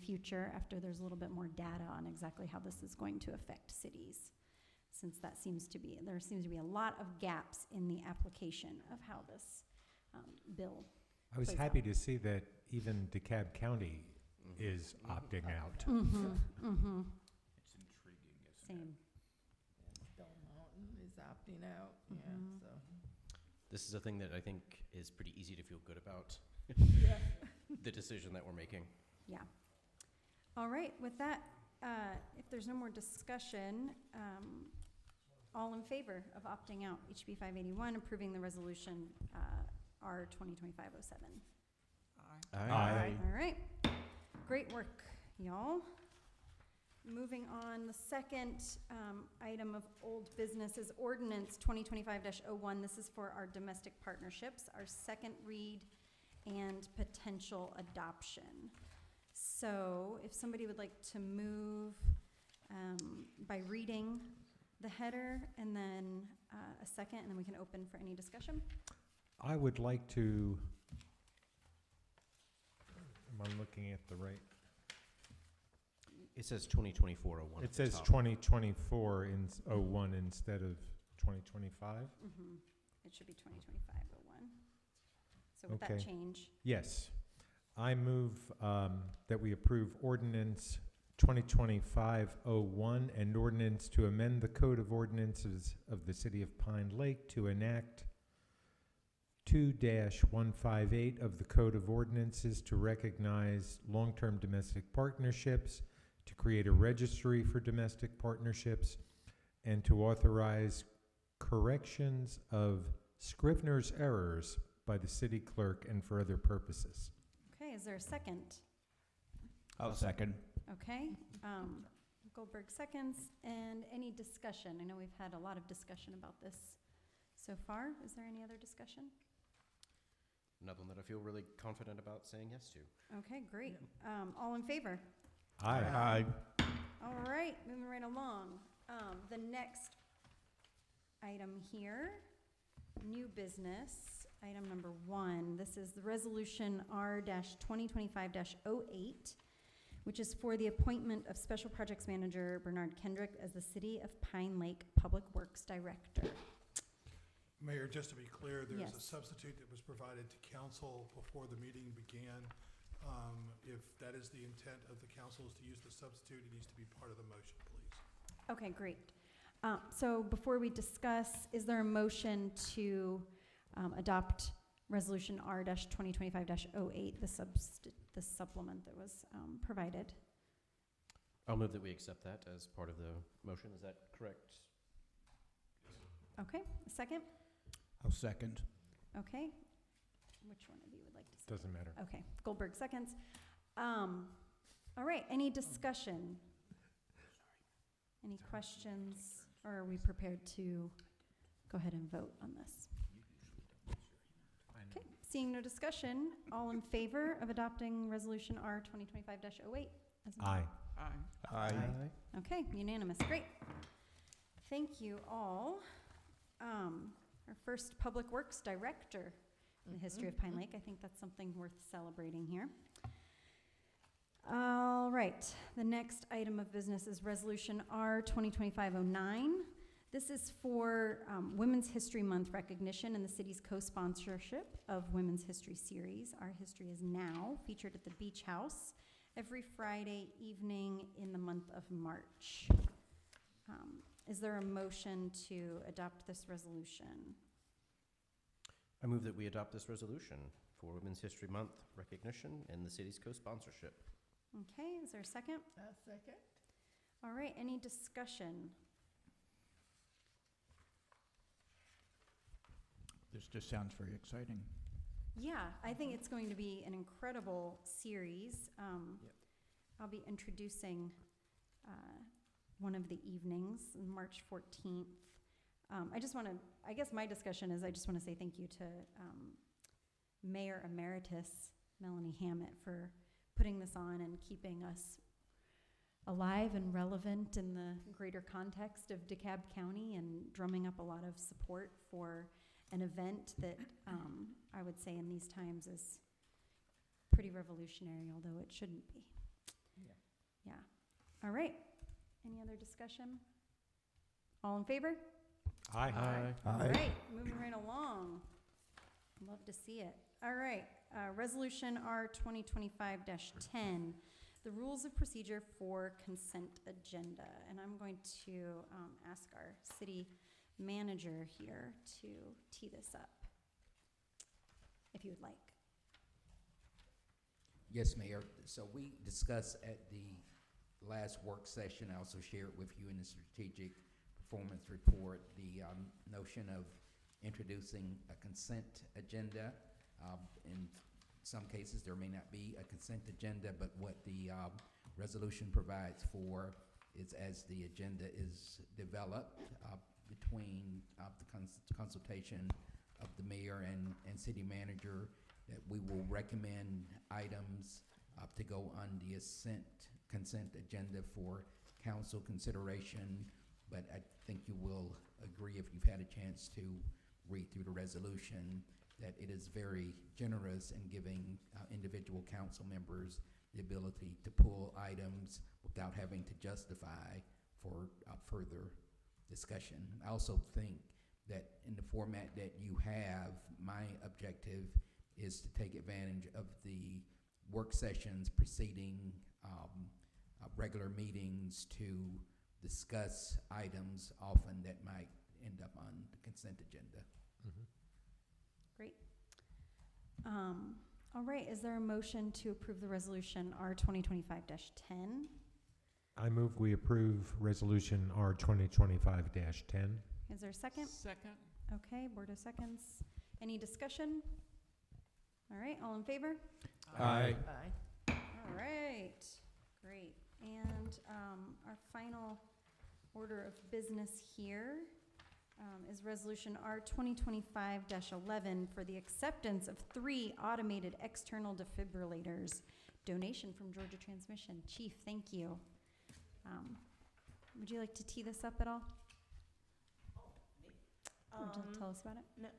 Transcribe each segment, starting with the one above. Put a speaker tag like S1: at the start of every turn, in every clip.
S1: future after there's a little bit more data on exactly how this is going to affect cities, since there seems to be a lot of gaps in the application of how this bill
S2: I was
S1: plays
S2: happy
S1: out.
S2: to see that even DeKalb County is opting out.
S3: It's intriguing, isn't it?
S1: Same.
S4: Stone Mountain is opting out,
S1: Mhm.
S4: so.
S5: This is a thing that I think is pretty easy to feel good about,
S4: Yeah.
S5: the decision that we're making.
S1: Yeah. All right, with that, if there's no more discussion, all in favor of opting out HB 581, approving the resolution R 2025-07?
S2: Aye.
S1: All right, great work, y'all. Moving on, the second item of old business is ordinance 2025-01. This is for our domestic partnerships, our second read and potential adoption. So if somebody would like to move by reading the header and then a second, and then we can open for any discussion.
S2: I would like to, am I looking at the right?
S5: It says 2024-01.
S2: It says 2024 in 01 instead of 2025?
S1: It should be 2025-01. So with that
S2: Okay.
S1: change,
S2: Yes. I move that we approve ordinance 2025-01, an ordinance to amend the Code of Ordinances of the City of Pine Lake to enact 2-158 of the Code of Ordinances to recognize long-term domestic partnerships, to create a registry for domestic partnerships, and to authorize corrections of Scrivener's errors by the city clerk and for other purposes.
S1: okay, is there a second?
S3: I'll second.
S1: Okay, Goldberg seconds, and any discussion? I know we've had a lot of discussion about this so far. Is there any other discussion?
S5: Another one that I feel really confident about saying yes to.
S1: Okay, great. All in favor?
S2: Aye.
S1: All right, moving right along. The next item here, new business, item number 1. This is the resolution R-2025-08, which is for the appointment of Special Projects Manager Bernard Kendrick as the City of Pine Lake Public Works Director.
S6: Mayor, just to be clear, there's a
S1: Yes.
S6: substitute that was provided to council before the meeting began. If that is the intent of the council is to use the substitute, it needs to be part of the motion, please.
S1: Okay, great. So before we discuss, is there a motion to adopt Resolution R-2025-08, the supplement that was provided?
S5: I'll move that we accept that as part of the motion. Is that correct?
S1: Okay, a second?
S3: I'll second.
S1: Okay. Which one of you would like to say?
S2: Doesn't matter.
S1: Okay, Goldberg seconds. All right, any discussion? Any questions, or are we prepared to go ahead and vote on this? Okay, seeing no discussion, all in favor of adopting Resolution R 2025-08?
S2: Aye.
S3: Aye.
S1: Okay, unanimous, great. Thank you all. Our first Public Works Director in the history of Pine Lake. I think that's something worth celebrating here. All right, the next item of business is Resolution R 2025-09. This is for Women's History Month recognition and the city's co-sponsorship of Women's History Series. Our History Is Now, featured at the Beach House every Friday evening in the month of March. Is there a motion to adopt this resolution?
S5: I move that we adopt this resolution for Women's History Month recognition and the city's co-sponsorship.
S1: Okay, is there a second?
S4: A second?
S1: All right, any discussion?
S3: This just sounds very exciting.
S1: Yeah, I think it's going to be an incredible series.
S5: Yep.
S1: I'll be introducing one of the evenings, March 14th. I guess my discussion is I just want to say thank you to Mayor Emeritus Melanie Hammett for putting this on and keeping us alive and relevant in the greater context of DeKalb County and drumming up a lot of support for an event that I would say in these times is pretty revolutionary, although it shouldn't be.
S4: Yeah.
S1: Yeah. All right. Any other discussion? All in favor?
S2: Aye.
S1: All right, moving right along. Love to see it. All right, Resolution R 2025-10, the rules of procedure for consent agenda. And I'm going to ask our city manager here to tee this up, if you would like.
S7: Yes, Mayor. So we discussed at the last work session, I also shared with you in the strategic performance report, the notion of introducing a consent agenda. In some cases, there may not be a consent agenda, but what the resolution provides for is, as the agenda is developed between the consultation of the mayor and city manager, that we will recommend items to go on the consent agenda for council consideration. But I think you will agree, if you've had a chance to read through the resolution, that it is very generous in giving individual council members the ability to pull items without having to justify for further discussion. I also think that in the format that you have, my objective is to take advantage of the work sessions preceding regular meetings to discuss items often that might end up on the consent agenda.
S1: Great. All right, is there a motion to approve the resolution R 2025-10?
S2: I move we approve Resolution R 2025-10.
S1: Is there a second?
S3: Second.
S1: Okay, board of seconds. Any discussion? All right, all in favor?
S3: Aye.
S4: Aye.
S1: All right, great. And our final order of business here is Resolution R 2025-11 for the acceptance of 3 automated external defibrillators. Donation from Georgia Transmission. Chief, thank you. Would you like to tee this up at all? Would you tell us about it?
S8: No,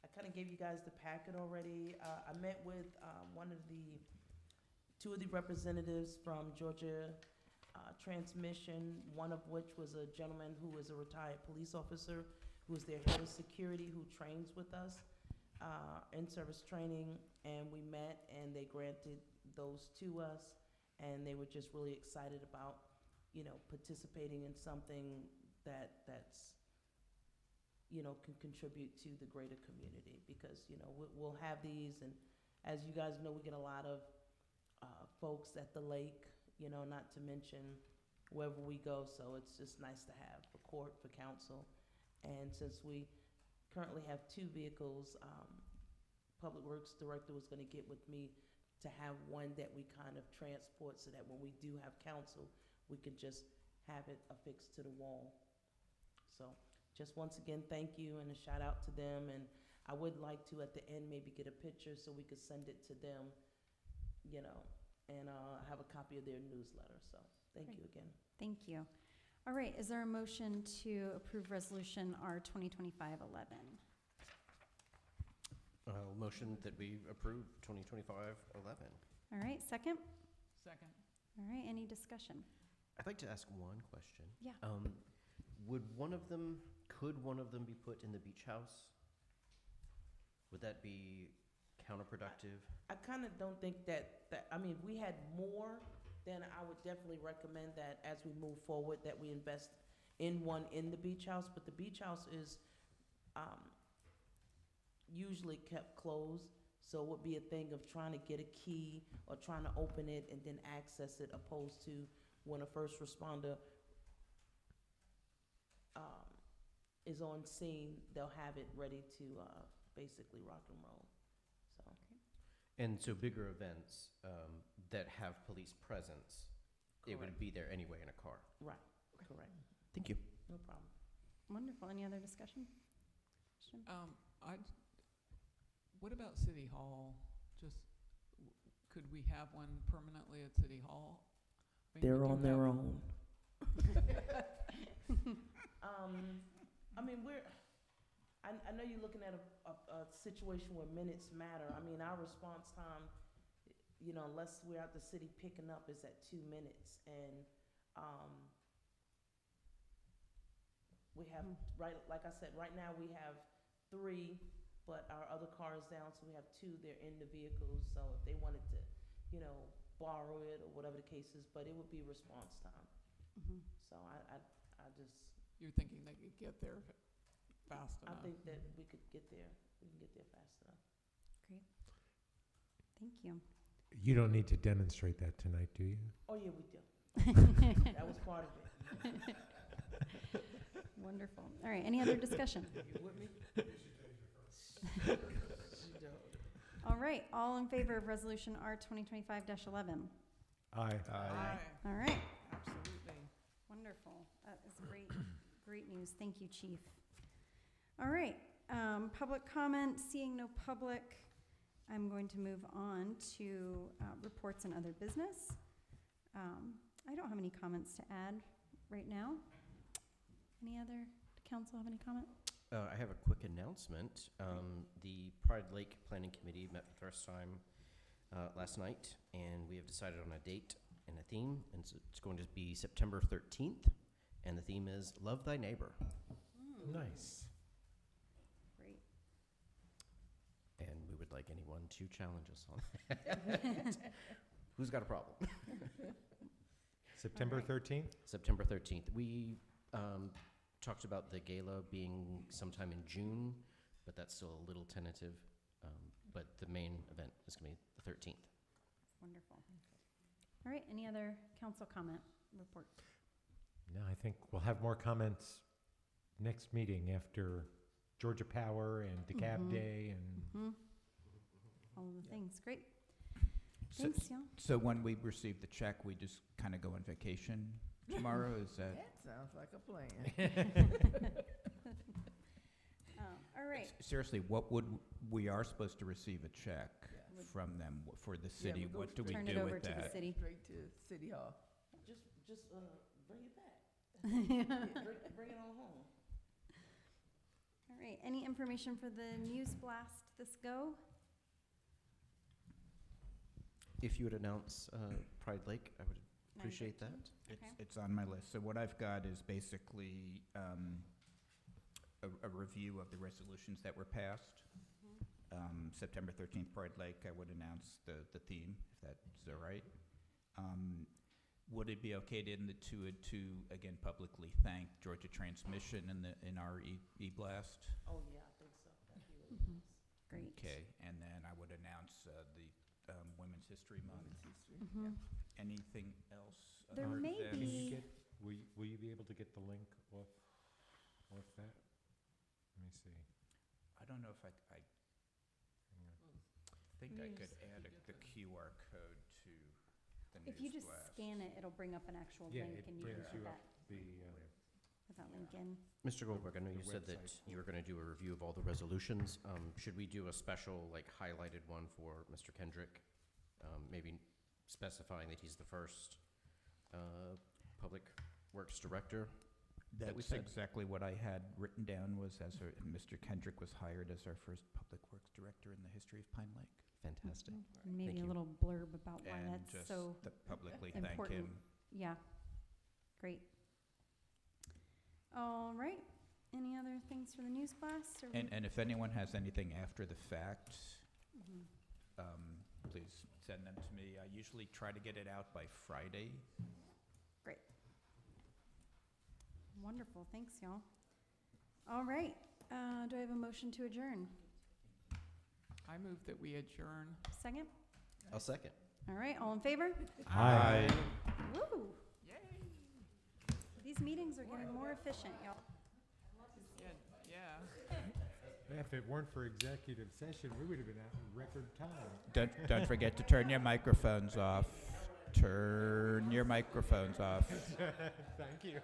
S8: I kind of gave you guys the packet already. I met with two of the representatives from Georgia Transmission, one of which was a gentleman who is a retired police officer, who is their head of security, who trains with us in-service training. And we met, and they granted those to us, and they were just really excited about, participating in something that's can contribute to the greater community, because we'll have these, and as you guys know, we get a lot of folks at the lake, not to mention wherever we go, so it's just nice to have for court, for council. And since we currently have 2 vehicles, Public Works Director was going to get with me to have one that we kind of transport, so that when we do have council, we can just have it affixed to the wall. So just once again, thank you, and a shout out to them. And I would like to, at the end, maybe get a picture so we could send it to them, and have a copy of their newsletter. So thank you again.
S1: Thank you. All right, is there a motion to approve Resolution R 2025-11?
S5: Motion that we approve 2025-11.
S1: All right, second?
S3: Second.
S1: All right, any discussion?
S5: I'd like to ask one question.
S1: Yeah.
S5: Could one of them be put in the beach house? Would that be counterproductive?
S8: I kind of don't think that, if we had more, then I would definitely recommend that as we move forward, that we invest in one in the beach house. But the beach house is usually kept closed, so it would be a thing of trying to get a key or trying to open it and then access it, opposed to when a first responder is on scene, they'll have it ready to basically rock and roll. So.
S5: And so bigger events that have police presence, it would
S8: Correct.
S5: be there anyway in a car.
S8: Right, correct.
S5: Thank you.
S8: No problem.
S1: Wonderful. Any other discussion?
S9: What about City Hall? Could we have one permanently at City Hall? I mean,
S8: They're
S9: we do
S8: on their
S9: have-
S8: own. I know you're looking at a situation where minutes matter. Our response time you know, unless we're out the city picking up, is at 2 minutes. And we have, right, like I said, right now we have 3, but our other car is down, so we have 2. They're in the vehicles, so if they wanted to, you know, borrow it or whatever the case is, but it would be response time.
S1: Mhm.
S8: So I just,
S9: You're thinking they could get there fast
S8: I
S9: enough?
S8: think that we could get there, we can get there fast enough.
S1: Thank you.
S2: You don't need to demonstrate that tonight, do you?
S8: Oh, yeah, we do. That was part of it.
S1: Wonderful. All right, any other discussion?
S4: You with me?
S1: All right, all in favor of Resolution R 2025-11?
S2: Aye.
S1: All right,
S9: Absolutely.
S1: wonderful. That is great, great news. Thank you, Chief. All right, public comment, seeing no public, I'm going to move on to reports and other business. I don't have any comments to add right now. Any other, council have any comment?
S5: I have a quick announcement. The Pride Lake Planning Committee met for the first time last night, and we have decided on a date and a theme, and it's going to be September 13th, and the theme is Love Thy Neighbor.
S2: Nice.
S1: Great.
S5: And we would like anyone to challenge us on that. Who's got a problem?
S2: September 13th?
S5: September 13th. We talked about the gala being sometime in June, but that's still a little tentative. But the main event is going to be the 13th.
S1: Wonderful. All right, any other council comment report?
S2: No, I think we'll have more comments next meeting after Georgia Power and DeKalb
S1: Mhm.
S2: Day and
S1: Mhm. All of the things, great.
S7: So-
S1: Thanks, y'all.
S10: So when we receive the check, we just kind of go on vacation tomorrow, is that?
S4: That sounds like a plan.
S1: All right,
S10: Seriously, what would, we are supposed to receive a check
S4: Yes.
S10: from them for the city,
S4: we go
S10: what do we
S1: turn
S10: do
S1: it over
S10: with
S1: to the
S10: that?
S1: city.
S4: Straight to City Hall.
S8: Just bring it back. Bring it on home.
S1: All right, any information for the News Blast this go?
S5: If you would announce Pride Lake, I would appreciate that.
S1: 9:15? Okay.
S10: It's on my list. So what I've got is basically a review of the resolutions that were passed. September 13th, Pride Lake, I would announce the theme, if that's all right. Would it be okay to again publicly thank Georgia Transmission in our e-blast?
S8: Oh, yeah, I think so. That'd be really
S1: Mhm.
S8: nice.
S1: Great.
S10: Okay, and then I would announce the Women's History Month.
S1: Mhm.
S10: Anything else?
S1: There
S10: other
S1: may
S10: than-
S2: Can you
S1: be-
S2: get, will you be able to get the link off that? Let me see.
S10: I don't know if I
S2: Hang on.
S10: think
S9: We
S10: I
S9: just
S10: could
S9: have to
S10: add
S9: get
S10: the
S9: the-
S10: QR code to the
S1: If you
S10: News
S1: just
S10: Blast.
S1: scan it, it'll bring up an actual
S2: Yeah,
S1: link
S2: it
S1: and you can
S2: brings
S1: put
S2: you
S1: that,
S2: up the,
S1: put that link in.
S5: Mr. Goldberg, I know
S2: The
S5: you said that
S2: website.
S5: you were going to do a review of all the resolutions. Should we do a special, like, highlighted one for Mr. Kendrick? Maybe specifying that he's the first Public Works Director? that we
S10: That's
S5: said?
S10: exactly what I had written down was Mr. Kendrick was hired as our first Public Works Director in the history of Pine Lake.
S5: Fantastic.
S1: Mhm. And maybe
S5: Thank
S1: a
S5: you.
S1: little blurb about why
S10: And
S1: that's
S10: just
S1: so,
S10: publicly thank
S1: important.
S10: him.
S1: yeah, great. All right, any other things for the News Blast? Or
S10: And if anyone has anything after the fact,
S1: Mhm.
S10: please send them to me. I usually try to get it out by Friday.
S1: Wonderful, thanks, y'all. All right, do I have a motion to adjourn?
S9: I move that we adjourn.
S1: Second?
S5: I'll second.
S1: All right, all in favor?
S2: Aye.
S1: Woo!
S9: Yay!
S1: These meetings are getting more efficient, y'all.
S9: Yeah.
S2: If it weren't for executive session, we would have been out in record time.
S10: Don't forget to turn your microphones off. Turn your microphones off.
S2: Thank you.